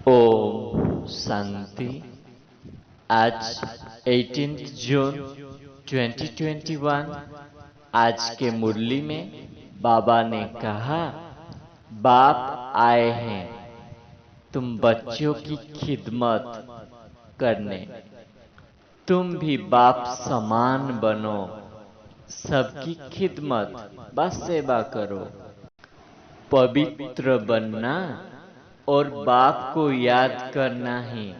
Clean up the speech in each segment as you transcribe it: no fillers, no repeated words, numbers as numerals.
ओम शांति। आज 18 जून 2021 आज के मुरली में बाबा ने कहा, बाप आए हैं तुम बच्चों की खिदमत करने। तुम भी बाप समान बनो, सबकी खिदमत बस सेवा करो। पवित्र बनना और बाप को याद करना ही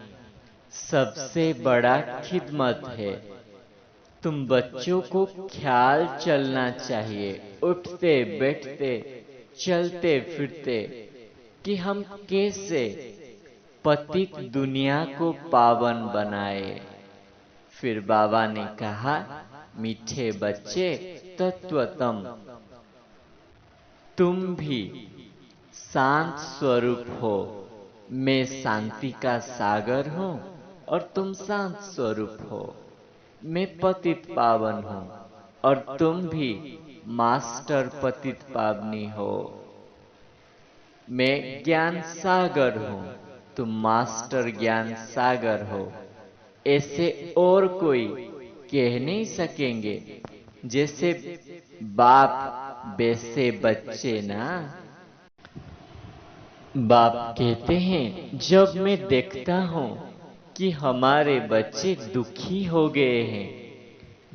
सबसे बड़ा खिदमत है। तुम बच्चों को ख्याल चलना चाहिए, उठते बैठते चलते फिरते, कि हम कैसे पतित दुनिया को पावन बनाए। फिर बाबा ने कहा, मीठे बच्चे तत्वतम, तुम भी शांत स्वरूप हो। मैं शांति का सागर हूँ और तुम शांत स्वरूप हो। मैं पतित पावन हूँ और तुम भी मास्टर पतित पावनी हो। मैं ज्ञान सागर हूँ, तुम मास्टर ज्ञान सागर हो। ऐसे और कोई कह नहीं सकेंगे। जैसे बाप वैसे बच्चे ना। बाप कहते हैं, जब मैं देखता हूँ कि हमारे बच्चे दुखी हो गए हैं,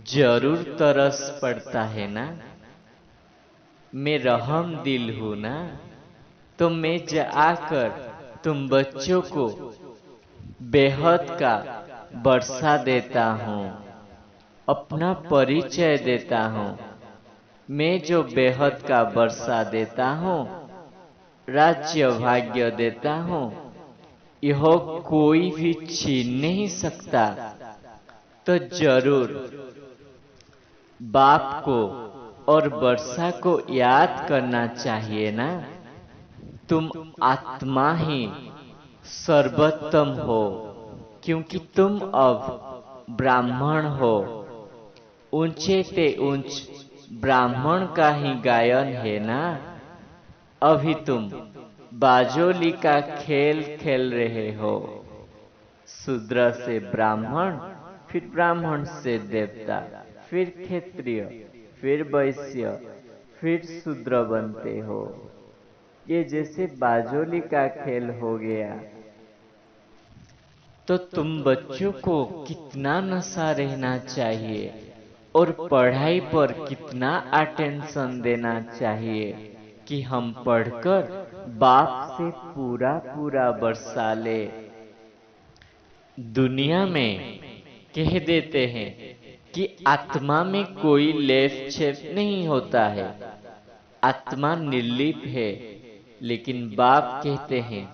जरूर तरस पड़ता है ना। मैं रहम दिल हूँ ना, तो मैं आकर तुम बच्चों को बेहद का बरसा देता हूँ, अपना परिचय देता हूँ। मैं जो बेहद का बरसा देता हूँ, राज्य भाग्य देता हूँ, यह कोई भी छीन नहीं सकता। तो जरूर बाप को और वर्षा को याद करना चाहिए ना। तुम आत्मा ही सर्वोत्तम हो, क्योंकि तुम अब ब्राह्मण हो। ऊंचे ते ऊंच ब्राह्मण का ही गायन है ना। अभी तुम बाजोली का खेल खेल रहे हो। शूद्र से ब्राह्मण, फिर ब्राह्मण से देवता, फिर क्षत्रिय, फिर वैश्य, फिर शूद्र बनते हो। ये जैसे बाजोली का खेल हो गया। तो तुम बच्चों को कितना नशा रहना चाहिए और पढ़ाई पर कितना अटेंशन देना चाहिए कि हम पढ़कर बाप से पूरा पूरा बरसा ले। दुनिया में कह देते हैं कि आत्मा में कोई लेप छेप नहीं होता है, आत्मा निर्लिप है। लेकिन बाप कहते हैं,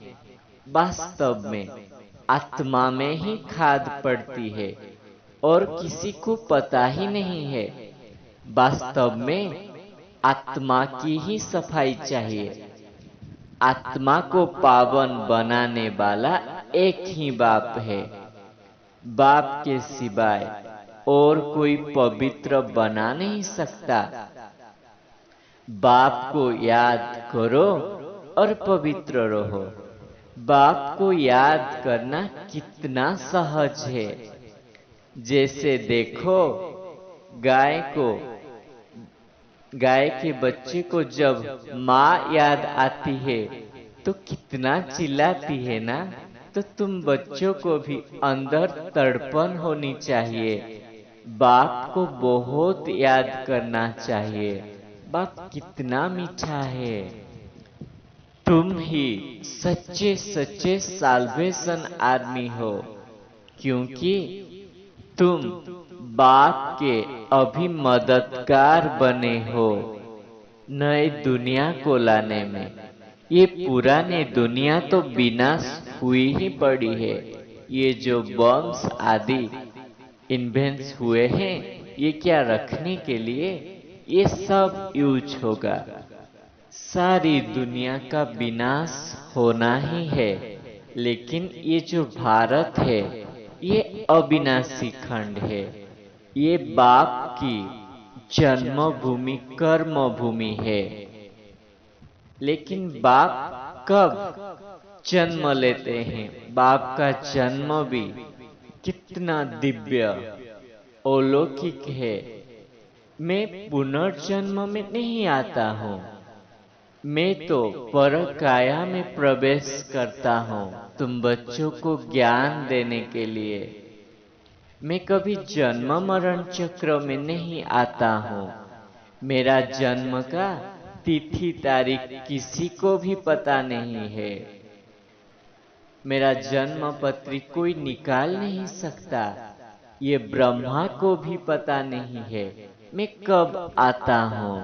वास्तव में आत्मा में ही खाद पड़ती है और किसी को पता ही नहीं है। वास्तव में आत्मा की ही सफाई चाहिए। आत्मा को पावन बनाने वाला एक ही बाप है। बाप के सिवाय और कोई पवित्र बना नहीं सकता। बाप को याद करो और पवित्र रहो। बाप को याद करना कितना सहज है। जैसे देखो, गाय के बच्चे को जब माँ याद आती है तो कितना चिल्लाती है ना। तो तुम बच्चों को भी अंदर तड़पन होनी चाहिए। बाप को बहुत याद करना चाहिए। बाप कितना मीठा है। तुम ही सच्चे सच्चे साल्वेशन आदमी हो, क्योंकि तुम बाप के अभी मददगार बने हो नई दुनिया को लाने में। ये पुरानी दुनिया तो विनाश हुई ही पड़ी है। ये जो बम्स आदि इन्वेंट्स हुए हैं, ये क्या रखने के लिए? ये सब यूज होगा। सारी दुनिया का विनाश होना ही है। लेकिन ये जो भारत है, ये अविनाशी खंड है। ये बाप की जन्मभूमि कर्म भूमि है। लेकिन बाप कब जन्म लेते हैं, बाप का जन्म भी कितना दिव्य अलौकिक है। मैं पुनर्जन्म में नहीं आता हूँ, मैं तो पर काया में प्रवेश करता हूँ तुम बच्चों को ज्ञान देने के लिए। मैं कभी जन्म मरण चक्र में नहीं आता हूँ। मेरा जन्म का तिथि तारीख किसी को भी पता नहीं है। मेरा जन्म पत्री कोई निकाल नहीं सकता। ये ब्रह्मा को भी पता नहीं है मैं कब आता हूँ।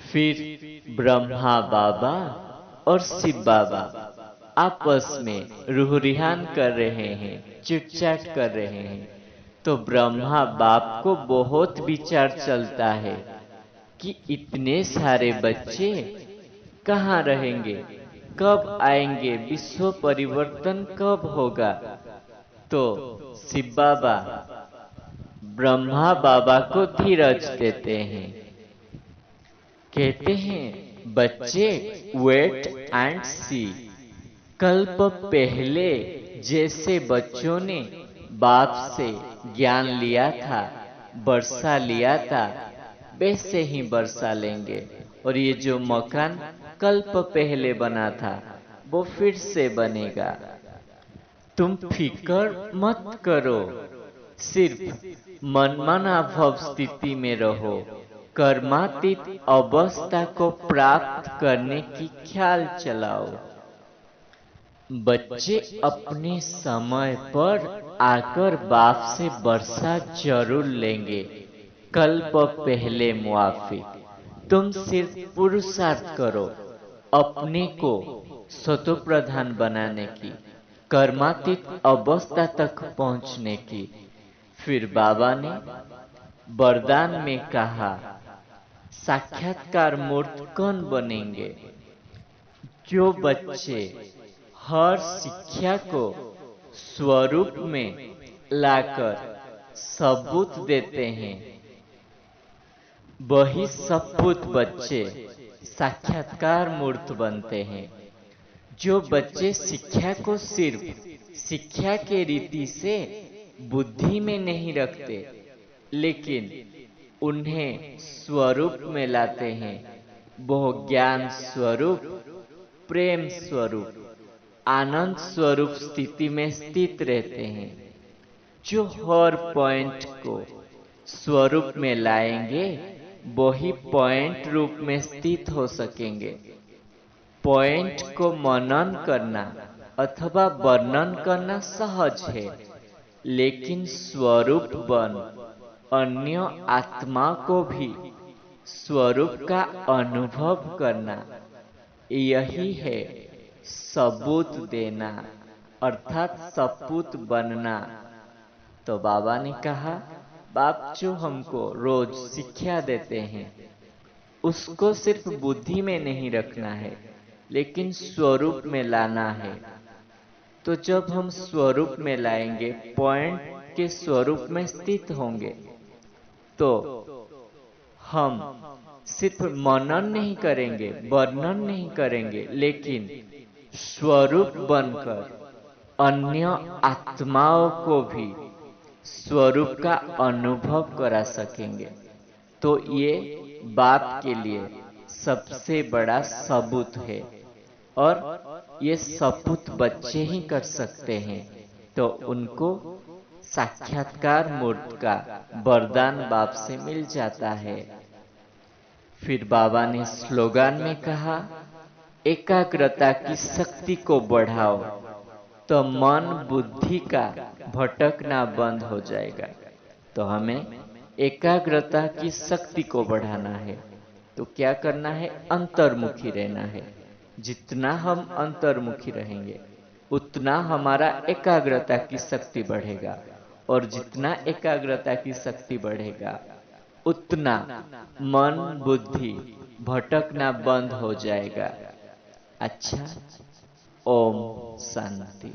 फिर ब्रह्मा बाबा और शिव बाबा आपस में रूह रिहान कर रहे हैं, चिटचाट कर रहे हैं। तो ब्रह्मा बाप को बहुत विचार चलता है कि इतने सारे बच्चे कहाँ रहेंगे, कब आएंगे, विश्व परिवर्तन कब होगा। तो शिव बाबा ब्रह्मा बाबा को धीरज देते हैं, कहते हैं बच्चे वेट एंड सी। कल्प पहले जैसे बच्चों ने बाप से ज्ञान लिया था, वर्षा लिया था, वैसे ही वर्षा लेंगे। और ये जो मकान कल्प पहले बना था वो फिर से बनेगा। तुम फिकर मत करो, सिर्फ मनमाना भव स्थिति में रहो। कर्मातीत अवस्था को प्राप्त करने की ख्याल चलाओ। बच्चे अपने समय पर आकर बाप से वर्षा जरूर लेंगे, कल्प पहले मुआफिक। तुम सिर्फ पुरुषार्थ करो अपने को सतोप्रधान बनाने की, कर्मातीत अवस्था तक पहुंचने की। फिर बाबा ने वरदान में कहा, साक्षात्कार मूर्त कौन बनेंगे? जो बच्चे हर शिक्षा को स्वरूप में लाकर सबूत देते हैं, वही सपूत बच्चे साक्षात्कार मूर्त बनते हैं। जो बच्चे शिक्षा को सिर्फ शिक्षा के रीति से बुद्धि में नहीं रखते, लेकिन उन्हें स्वरूप में लाते हैं, वो ज्ञान स्वरूप, प्रेम स्वरूप, आनंद स्वरूप स्थिति में स्थित रहते हैं। जो हर पॉइंट को स्वरूप में लाएंगे वही पॉइंट रूप में स्थित हो सकेंगे। पॉइंट को मनन करना अथवा वर्णन करना सहज है, लेकिन स्वरूप बन अन्य आत्मा को भी स्वरूप का अनुभव करना, यही है सबूत देना अर्थात सपूत बनना। तो बाबा ने कहा, बाप जो हमको रोज शिक्षा देते हैं उसको सिर्फ बुद्धि में नहीं रखना है, लेकिन स्वरूप में लाना है। तो जब हम स्वरूप में लाएंगे, पॉइंट के स्वरूप में स्थित होंगे, तो हम सिर्फ मनन नहीं करेंगे, वर्णन नहीं करेंगे, लेकिन स्वरूप बनकर अन्य आत्माओं को भी स्वरूप का अनुभव करा सकेंगे। तो ये बाप के लिए सबसे बड़ा सबूत है, और ये सपूत बच्चे ही कर सकते हैं। तो उनको साक्षात्कार मूर्त का वरदान बाप से मिल जाता है। फिर बाबा ने स्लोगन में कहा, एकाग्रता की शक्ति को बढ़ाओ तो मन बुद्धि का भटकना बंद हो जाएगा। तो हमें एकाग्रता की शक्ति को बढ़ाना है। तो क्या करना है? अंतर्मुखी रहना है। जितना हम अंतर्मुखी रहेंगे उतना हमारा एकाग्रता की शक्ति बढ़ेगा, और जितना एकाग्रता की शक्ति बढ़ेगा उतना मन बुद्धि भटकना बंद हो जाएगा। अच्छा, ओम शांति।